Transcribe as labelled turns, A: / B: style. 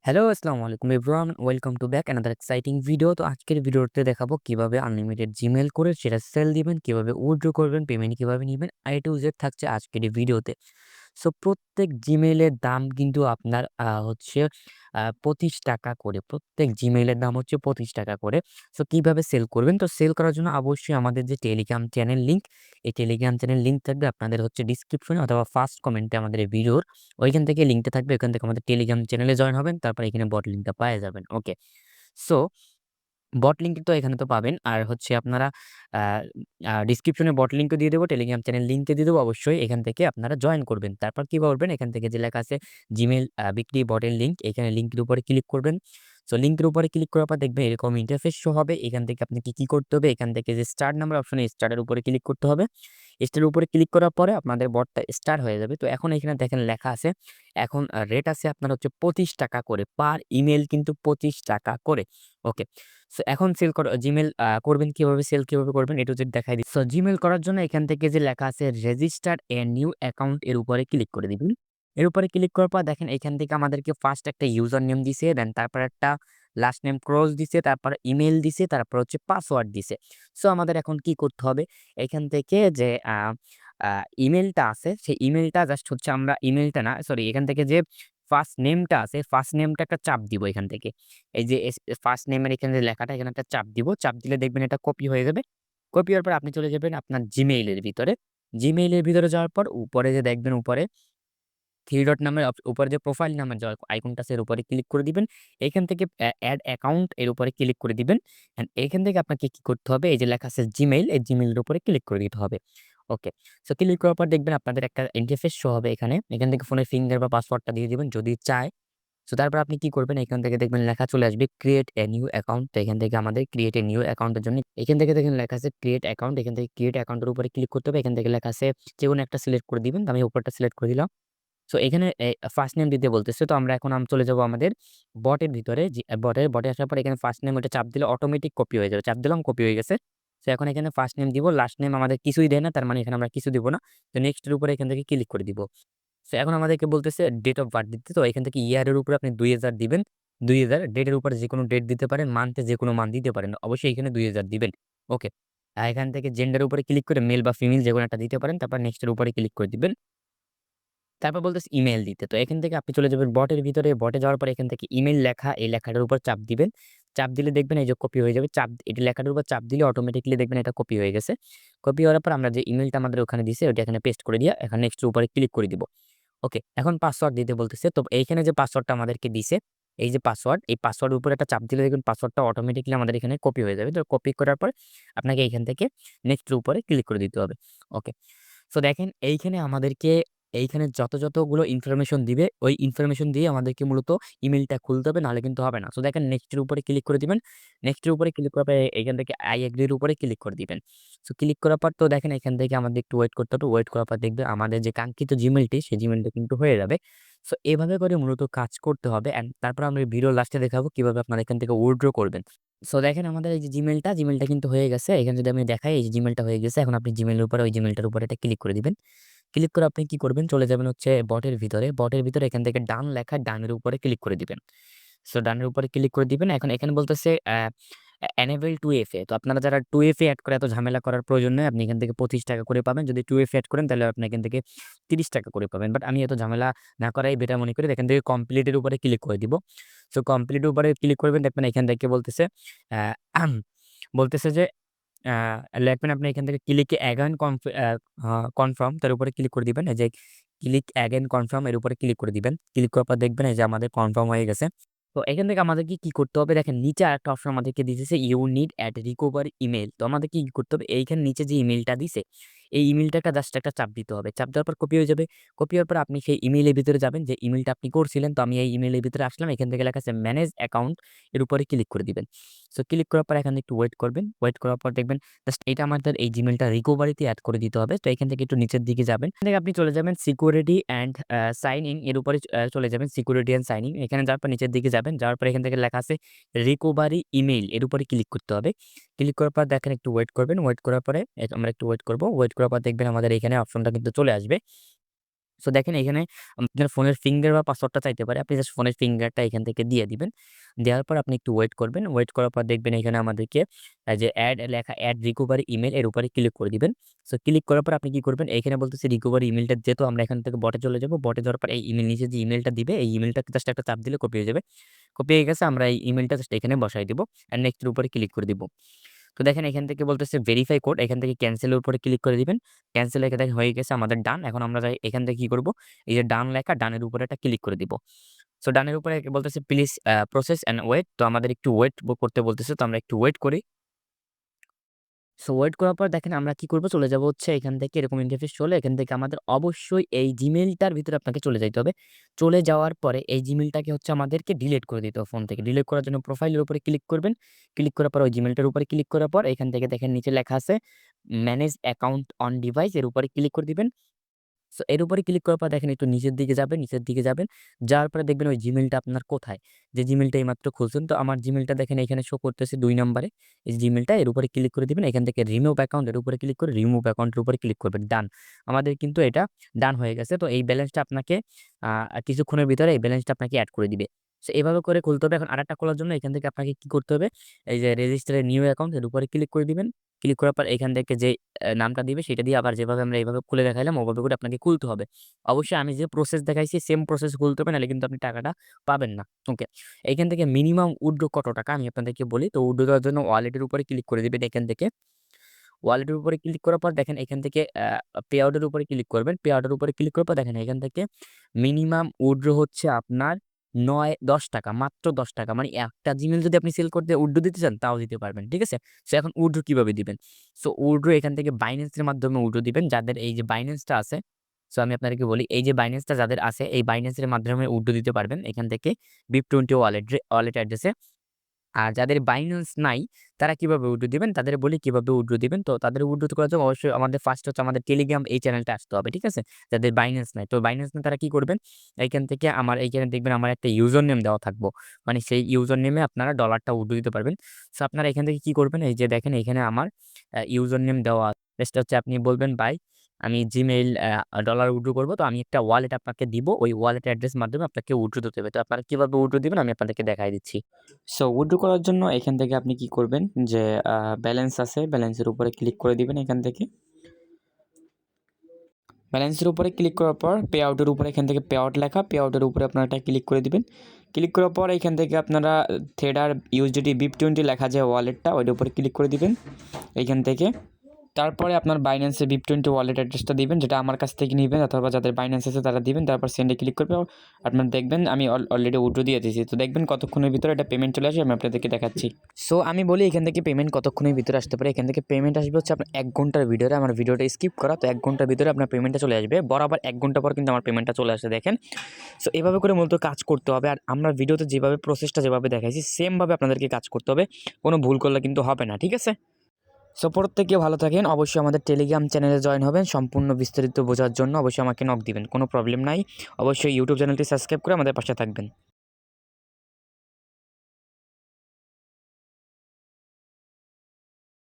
A: Hello, আসসালামু আলাইকুম everyone. Welcome to back another exciting video. তো আজকের ভিডিওতে দেখাবো কিভাবে আনলিমিটেড জিমেইল করে সেটা সেল দিবেন, কিভাবে উইথড্র করবেন, পেমেন্ট কিভাবে নিবেন। A to Z থাকছে আজকের এই ভিডিওতে। সো প্রত্যেক জিমেইলের দাম কিন্তু আপনার হচ্ছে ৳২৫ করে। প্রত্যেক জিমেইলের দাম হচ্ছে ৳২৫ করে। সো কিভাবে সেল করবেন? তো সেল করার জন্য অবশ্যই আমাদের যে টেলিগ্রাম চ্যানেল লিংক, এই টেলিগ্রাম চ্যানেল লিংক থাকবে আপনাদের হচ্ছে ডিসক্রিপশনে অথবা ফার্স্ট কমেন্টে আমাদের এই ভিডিওর ওইখান থেকে লিঙ্কটা থাকবে। ওইখান থেকে আমাদের টেলিগ্রাম চ্যানেলে জয়েন হবেন। তারপর এখানে বট লিঙ্কটা পায়ে যাবেন। ওকে। সো বট লিঙ্ক তো এখানে তো পাবেন। আর হচ্ছে আপনারা আ আ ডেসক্রিপশনে বট লিঙ্কও দিয়ে দেবো, টেলিগ্রাম চ্যানেল লিঙ্কও দিয়ে দেবো। অবশ্যই এখান থেকে আপনারা জয়েন করবেন। তারপর কি করবেন? এখান থেকে যে লেখা আছে জিমেইল বিক্রি বটের লিঙ্ক, এখানে লিঙ্কের উপরে ক্লিক করবেন। সো লিঙ্কের উপরে ক্লিক করার পর দেখবেন এরকম ইন্টারফেস শো হবে। এখান থেকে আপনাকে কি করতে হবে? এখান থেকে যে স্টার্ট নাম্বার অপশনে স্টার্টের উপরে ক্লিক করতে হবে। স্টারের উপরে ক্লিক করার পরে আপনাদের বটটা স্টার্ট হয়ে যাবে। তো এখন এখানে দেখেন লেখা আছে, এখন রেট আছে আপনার হচ্ছে ৳২৫ করে। পার ইমেইল কিন্তু ৳২৫ করে। ওকে। সো এখন সেল করা জিমেইল করবেন কিভাবে, সেল কিভাবে করবেন A to Z দেখাই দিচ্ছি। সো জিমেইল করার জন্য এখান থেকে যে লেখা আছে রেজিস্টার এ নিউ অ্যাকাউন্ট এর উপরে ক্লিক করে দিবেন। এর উপরে ক্লিক করার পর দেখেন এখান থেকে আমাদেরকে ফার্স্ট একটা ইউজার নেম দিছে, দেন তারপর একটা লাস্ট নেম ক্রস দিছে, তারপর ইমেইল দিছে, তারপর হচ্ছে পাসওয়ার্ড দিছে। সো আমাদের এখন কি করতে হবে? এখান থেকে যে আ আ ইমেইলটা আছে সেই ইমেইলটা জাস্ট হচ্ছে আমরা ইমেইলটা না সরি এখান থেকে যে ফার্স্ট নেমটা আছে, ফার্স্ট নেমটা একটা চাপ দিব এখান থেকে। এই যে ফার্স্ট নেমের এখানে যে লেখাটা এখানে একটা চাপ দিব। চাপ দিলে দেখবেন এটা কপি হয়ে যাবে। কপি হওয়ার পর আপনি চলে যাবেন আপনার Gmail এর ভিতরে। Gmail এর ভিতরে যাওয়ার পর উপরে যে দেখবেন উপরে 3 ডট নামের উপরে যে প্রোফাইল নামের যে আইকনটা আছে এর উপরে ক্লিক করে দিবেন। এখান থেকে এড অ্যাকাউন্ট এর উপরে ক্লিক করে দিবেন। অ্যান্ড এখান থেকে আপনাকে কি করতে হবে? এই যে লেখা আছে Gmail, এই Gmail এর উপরে ক্লিক করে দিতে হবে। ওকে। সো ক্লিক করার পর দেখবেন আপনাদের একটা ইন্টারফেস শো হবে এখানে। এখান থেকে ফোনের ফিঙ্গার বা পাসওয়ার্ডটা দিয়ে দিবেন যদি চায়। সো তারপর আপনি কি করবেন? এখান থেকে দেখবেন লেখা চলে আসবে ক্রিয়েট এ নিউ অ্যাকাউন্ট। তো এখান থেকে আমাদের ক্রিয়েট এ নিউ অ্যাকাউন্ট এর জন্য এখান থেকে দেখেন লেখা আছে ক্রিয়েট অ্যাকাউন্ট। এখান থেকে ক্রিয়েট অ্যাকাউন্ট এর উপরে ক্লিক করতে হবে। এখান থেকে লেখা আছে যেকোনো একটা সিলেক্ট করে দিবেন। তো আমি উপরটা সিলেক্ট করে দিলাম। সো এখানে ফার্স্ট নেম দিতে বলতেছে। তো আমরা এখন চলে যাবো আমাদের বটের ভিতরে। বটে আসার পর এখানে ফার্স্ট নেম ওটা চাপ দিলে অটোমেটিক কপি হয়ে যাবে। চাপ দিলাম কপি হয়ে গেছে। সো এখন এখানে ফার্স্ট নেম দিব, লাস্ট নেম আমাদের কিছুই দেয় না। তার মানে এখানে আমরা কিছু দিব না। তো নেক্সট এর উপরে এখান থেকে ক্লিক করে দিব। সো এখন আমাদেরকে বলতেছে ডেট অফ বার্থ দিতে। তো এখান থেকে ইয়ার এর উপরে আপনি ২০০০ দিবেন। ২০০০ ডেটের উপরে যেকোনো ডেট দিতে পারেন, মান্থে যেকোনো মান্থ দিতে পারেন। অবশ্যই এখানে ২০০০ দিবেন। ওকে। এখান থেকে জেন্ডার এর উপরে ক্লিক করে মেল বা ফিমেল যেকোনো একটা দিতে পারেন। তারপর নেক্সট এর উপরে ক্লিক করে দিবেন। তারপর বলতেছে ইমেইল দিতে। তো এখান থেকে আপনি চলে যাবেন বটের ভিতরে। বটে যাওয়ার পরে এখান থেকে ইমেইল লেখা, এই লেখাটার উপর চাপ দিবেন। চাপ দিলে দেখবেন এই যে কপি হয়ে যাবে। এই লেখাটার উপর চাপ দিলে অটোমেটিক্যালি দেখবেন এটা কপি হয়ে গেছে। কপি হওয়ার পর আমরা যে ইমেইলটা আমাদের ওখানে দিছি ওটা এখানে পেস্ট করে দিয়ে এখন নেক্সট এর উপরে ক্লিক করে দিব। ওকে, এখন পাসওয়ার্ড দিতে বলতেছে। তো এইখানে যে পাসওয়ার্ডটা আমাদেরকে দিছে, এই যে পাসওয়ার্ড, এই পাসওয়ার্ডের উপরে একটা চাপ দিলে দেখবেন পাসওয়ার্ডটা অটোমেটিক্যালি আমাদের এখানে কপি হয়ে যাবে। তো কপি করার পর আপনাকে এইখান থেকে নেক্সট এর উপরে ক্লিক করে দিতে হবে। ওকে। সো দেখেন এইখানে যতগুলো ইনফরমেশন দিবে, ওই ইনফরমেশন দিয়ে আমাদেরকে মূলত ইমেইলটা খুলতে হবে, নাহলে কিন্তু হবে না। সো দেখেন নেক্সট এর উপরে ক্লিক করে দিবেন। নেক্সট এর উপরে ক্লিক করার পরে এখান থেকে আই এগ্রি এর উপরে ক্লিক করে দিবেন। সো ক্লিক করার পর তো দেখেন এখান থেকে আমাদের একটু ওয়েট করতে হবে। ওয়েট করার পর দেখবেন আমাদের যে কাঙ্ক্ষিত জিমেইলটি, সেই জিমেইলটা কিন্তু হয়ে যাবে। সো এভাবে করে মূলত কাজ করতে হবে অ্যান্ড তারপর আমরা ভিডিওর লাস্টে দেখাবো কিভাবে আপনারা এখান থেকে উইথড্র করবেন। সো দেখেন আমাদের এই যে জিমেইলটা কিন্তু হয়ে গেছে। এখানে যদি আমি দেখাই এই যে জিমেইলটা হয়ে গেছে। এখন আপনি জিমেইলের উপরে ওই জিমেইলটার উপরে এটা ক্লিক করে দিবেন। ক্লিক করে আপনি কি করবেন? চলে যাবেন হচ্ছে বটের ভিতরে। বটের ভিতরে এখান থেকে ডান লেখা ডানের উপরে ক্লিক করে দিবেন। সো ডানের উপরে ক্লিক করে দিবেন। এখন এখানে বলতেছে enable 2FA। তো আপনারা যারা 2FA এড করে এত ঝামেলা করার প্রয়োজন নেই। আপনি এখান থেকে ৳২৫ করে পাবেন। যদি 2FA এড করেন তাহলে আপনি এখান থেকে ৳৩০ করে পাবেন। বাট আমি এত ঝামেলা না করাই বেটার মনে করি। এখান থেকে কমপ্লিট এর উপরে ক্লিক করে দিব। সো কমপ্লিট এর উপরে ক্লিক করবেন দেখবেন এখান থেকে বলতেছে অ্যা বলতেছে যে আ লিখবেন আপনি এখান থেকে ক্লিক অ্যাগাইন কনফার্ম তার উপরে ক্লিক করে দিবেন। এই যে ক্লিক অ্যাগাইন কনফার্ম এর উপরে ক্লিক করে দিবেন। ক্লিক করার পর দেখবেন এই যে আমাদের কনফার্ম হয়ে গেছে। তো এখান থেকে আমাদেরকে কি করতে হবে দেখেন নিচে আরেকটা অপশন আমাদেরকে দিতেছে you need at recovery email. তো আমাদেরকে কি করতে হবে এইখানে নিচে যে ইমেইলটা দিছে, এই ইমেইলটাকে জাস্ট একটা চাপ দিতে হবে। চাপ দেওয়ার পর কপি হয়ে যাবে। কপি হওয়ার পর আপনি সেই ইমেইলের ভিতরে যাবেন যে ইমেইলটা আপনি করছিলেন। তো আমি এই ইমেইলের ভিতরে আসলাম। এখান থেকে লেখা আছে ম্যানেজ অ্যাকাউন্ট এর উপরে ক্লিক করে দিবেন। সো ক্লিক করার পর এখানে একটু ওয়েট করবেন। ওয়েট করার পর দেখবেন জাস্ট এটা আমাদের এই Gmailটা রিকভারিতে এড করে দিতে হবে। তো এখান থেকে একটু নিচের দিকে যাবেন। এখান থেকে আপনি চলে যাবেন সিকিউরিটি অ্যান্ড সাইন ইন এর উপরে চলে যাবেন সিকিউরিটি অ্যান্ড সাইন ইন। এখানে যাওয়ার পর নিচের দিকে যাবেন। যাওয়ার পর এখান থেকে লেখা আছে রিকভারি ইমেইল এর উপরে ক্লিক করতে হবে। ক্লিক করার পর দেখেন একটু ওয়েট করবেন। ওয়েট করার পরে আমরা একটু ওয়েট করব। ওয়েট করার পর দেখবেন আমাদের এখানে অপশনটা কিন্তু চলে আসবে। সো দেখেন এখানে আপনার ফোনের ফিঙ্গার বা পাসওয়ার্ডটা চাইতে পারে। আপনি জাস্ট ফোনের ফিঙ্গারটা এখান থেকে দিয়ে দিবেন। দেওয়ার পর আপনি একটু ওয়েট করবেন। ওয়েট করার পর দেখবেন এখানে আমাদেরকে যে এড লেখা এড রিকভারি ইমেইল এর উপরে ক্লিক করে দিবেন। সো ক্লিক করার পর আপনি কি করবেন? এখানে বলতেছে রিকভারি ইমেইলটা যেহেতু আমরা এখান থেকে বটে চলে যাব। বটে যাওয়ার পর এই ইমেইল নিচে যে ইমেইলটা দিবে এই ইমেইলটাকে জাস্ট একটা চাপ দিলে কপি হয়ে যাবে। কপি হয়ে গেছে আমরা এই ইমেইলটা জাস্ট এখানে বসায় দিব। অ্যান্ড নেক্সট এর উপরে ক্লিক করে দিব। তো দেখেন এখান থেকে বলতেছে ভেরিফাই কোড এখান থেকে ক্যানসেল এর উপরে ক্লিক করে দিবেন। ক্যানসেল লেখা দেখেন হয়ে গেছে আমাদের ডান। এখন আমরা এখান থেকে কি করব? এই যে ডান লেখা ডানের উপরে একটা ক্লিক করে দিব। সো ডানের উপরে বলতেছে প্লিজ প্রসেস অ্যান্ড ওয়েট। তো আমাদের একটু ওয়েট করতে বলতেছে। তো আমরা একটু ওয়েট করি। সো ওয়েট করার পর দেখেন আমরা কি করব? চলে যাব হচ্ছে এখান থেকে এরকম ইন্টারফেস চলে এখান থেকে আমাদের অবশ্যই এই Gmailটার ভিতরে আপনাকে চলে যাইতে হবে। চলে যাওয়ার পরে এই Gmailটাকে হচ্ছে আমাদেরকে ডিলিট করে দিতে হবে ফোন থেকে। ডিলিট করার জন্য প্রোফাইলের উপরে ক্লিক করবেন। ক্লিক করার পর ওই Gmailটার উপরে ক্লিক করার পর এখান থেকে দেখেন নিচে লেখা আছে ম্যানেজ অ্যাকাউন্ট অন ডিভাইস এর উপরে ক্লিক করে দিবেন। সো এর উপরে ক্লিক করার পর দেখেন একটু নিচের দিকে যাবেন, নিচের দিকে যাবেন। যাওয়ার পরে দেখবেন ওই Gmailটা আপনার কোথায়? যে Gmailটা এইমাত্র খুলছেন। তো আমার Gmailটা দেখেন এখানে শো করতেছে ২ নম্বরে। এই Gmailটা এর উপরে ক্লিক করে দিবেন। এখান থেকে রিমুভ অ্যাকাউন্ট এর উপরে ক্লিক করে রিমুভ অ্যাকাউন্টের উপরে ক্লিক করবেন। ডান। আমাদের কিন্তু এটা ডান হয়ে গেছে। তো এই ব্যালেন্সটা আপনাকে আ কিছুক্ষণের ভিতরে এই ব্যালেন্সটা আপনাকে এড করে দিবে। সো এভাবে করে খুলতে হবে। এখন আরেকটা খোলার জন্য এখান থেকে আপনাকে কি করতে হবে? এই যে রেজিস্টার এ নিউ অ্যাকাউন্ট এর উপরে ক্লিক করে দিবেন। ক্লিক করার পর এখান থেকে যে নামটা দিবে সেটা দিয়ে আবার যেভাবে আমরা এভাবে খুলে দেখাইলাম ওভাবে করে আপনাকে খুলতে হবে। অবশ্যই আমি যে প্রসেস দেখাইছি সেম প্রসেস খুলতে হবে নাহলে কিন্তু আপনি টাকাটা পাবেন না। ওকে। এইখান থেকে মিনিমাম উইথড্র কত টাকা আমি আপনাদেরকে বলি। তো উইথড্র দেওয়ার জন্য ওয়ালেটের উপরে ক্লিক করে দিবেন এখান থেকে। ওয়ালেটের উপরে ক্লিক করার পর দেখেন এখান থেকে পে আউট এর উপরে ক্লিক করবেন। পে আউট এর উপরে ক্লিক করার পর দেখেন এখান থেকে মিনিমাম উইথড্র হচ্ছে আপনার ৯-১০ টাকা। মাত্র ৳১০ মানে একটা জিমেইল যদি আপনি সেল করতে উইথড্র দিতে চান তাও দিতে পারবেন। ঠিক আছে? সো এখন উইথড্র কিভাবে দিবেন? সো উইথড্র এখান থেকে Binance এর মাধ্যমে উইথড্র দিবেন। যাদের এই যে Binance টা আছে, সো আমি আপনাদেরকে বলি এই যে Binance টা যাদের আছে এই Binance এর মাধ্যমে উইথড্র দিতে পারবেন। এখান থেকে BIP20 ওয়ালেট অ্যাড্রেসে। আর যাদের Binance নাই তারা কিভাবে উইথড্র দিবেন? তাদের বলি কিভাবে উইথড্র দিবেন। তো তাদের উইথড্র করার জন্য অবশ্যই আমাদের ফার্স্ট হচ্ছে আমাদের Telegram এই চ্যানেলটা আসতে হবে। ঠিক আছে? যাদের Binance নাই। তো Binance নাই তারা কি করবেন? এইখান থেকে আমার এইখানে দেখবেন আমার একটা ইউজার নেম দেওয়া থাকবো। মানে সেই ইউজার নেমে আপনারা ডলারটা উইথড্র দিতে পারবেন। সো আপনারা এখান থেকে কি করবেন? এই যে দেখেন এখানে আমার ইউজার নেম দেওয়া জাস্ট হচ্ছে আপনি বলবেন ভাই আমি Gmail ডলার উইথড্র করব। তো আমি একটা ওয়ালেট আপনাকে দিব। ওই ওয়ালেট অ্যাড্রেস মাধ্যমে আপনাকে উইথড্র দিতে হবে। তো আপনারা কিভাবে উইথড্র দিবেন আমি আপনাদেরকে দেখায় দিচ্ছি। সো উইথড্র করার জন্য এখান থেকে আপনি কি করবেন যে ব্যালেন্স আছে ব্যালেন্সের উপরে ক্লিক করে দিবেন এখান থেকে। ব্যালেন্সের উপরে ক্লিক করার পর পে আউটের উপরে এখান থেকে পে আউট লেখা পে আউটের উপরে আপনারা এটা ক্লিক করে দিবেন। ক্লিক করার পর এখান থেকে আপনারা থেডার USDT BIP20 লেখা যে ওয়ালেটটা ওইটার উপরে ক্লিক করে দিবেন এইখান থেকে। তারপরে আপনার Binance এর BIP20 ওয়ালেট অ্যাড্রেসটা দিবেন যেটা আমার কাছ থেকে নিবেন অথবা যাদের Binance আছে তারা দিবেন। তারপর সেন্ডে ক্লিক করবে। আপনারা দেখবেন আমি অলরেডি উইথড্র দিয়ে দিয়েছি। তো দেখবেন কতক্ষণের ভিতরে এটা পেমেন্ট চলে আসে আমি আপনাদেরকে দেখাচ্ছি। সো আমি বলি এখান থেকে পেমেন্ট কতক্ষণের ভিতরে আসতে পারে। এখান থেকে পেমেন্ট আসবে হচ্ছে আপনার ১ ঘন্টার ভিডিওতে। আমার ভিডিওটা স্কিপ করা। তো ১ ঘন্টার ভিতরে আপনার পেমেন্টটা চলে আসবে। বরাবর ১ ঘন্টা পর কিন্তু আমার পেমেন্টটা চলে আসে দেখেন। সো এভাবে করে মূলত কাজ করতে হবে। আর আমরা ভিডিওতে যেভাবে প্রসেসটা যেভাবে দেখাইছি সেমভাবে আপনাদেরকে কাজ করতে হবে। কোনো ভুল করলে কিন্তু হবে না। ঠিক আছে? সো প্রত্যেকে ভালো থাকেন। অবশ্যই আমাদের টেলিগ্রাম চ্যানেলে জয়েন হবেন। সম্পূর্ণ বিস্তারিত বোঝার জন্য অবশ্যই আমাকে নক দিবেন। কোনো প্রবলেম নাই। অবশ্যই ইউটিউব চ্যানেলটি সাবস্ক্রাইব করে আমাদের পাশে থাকবেন।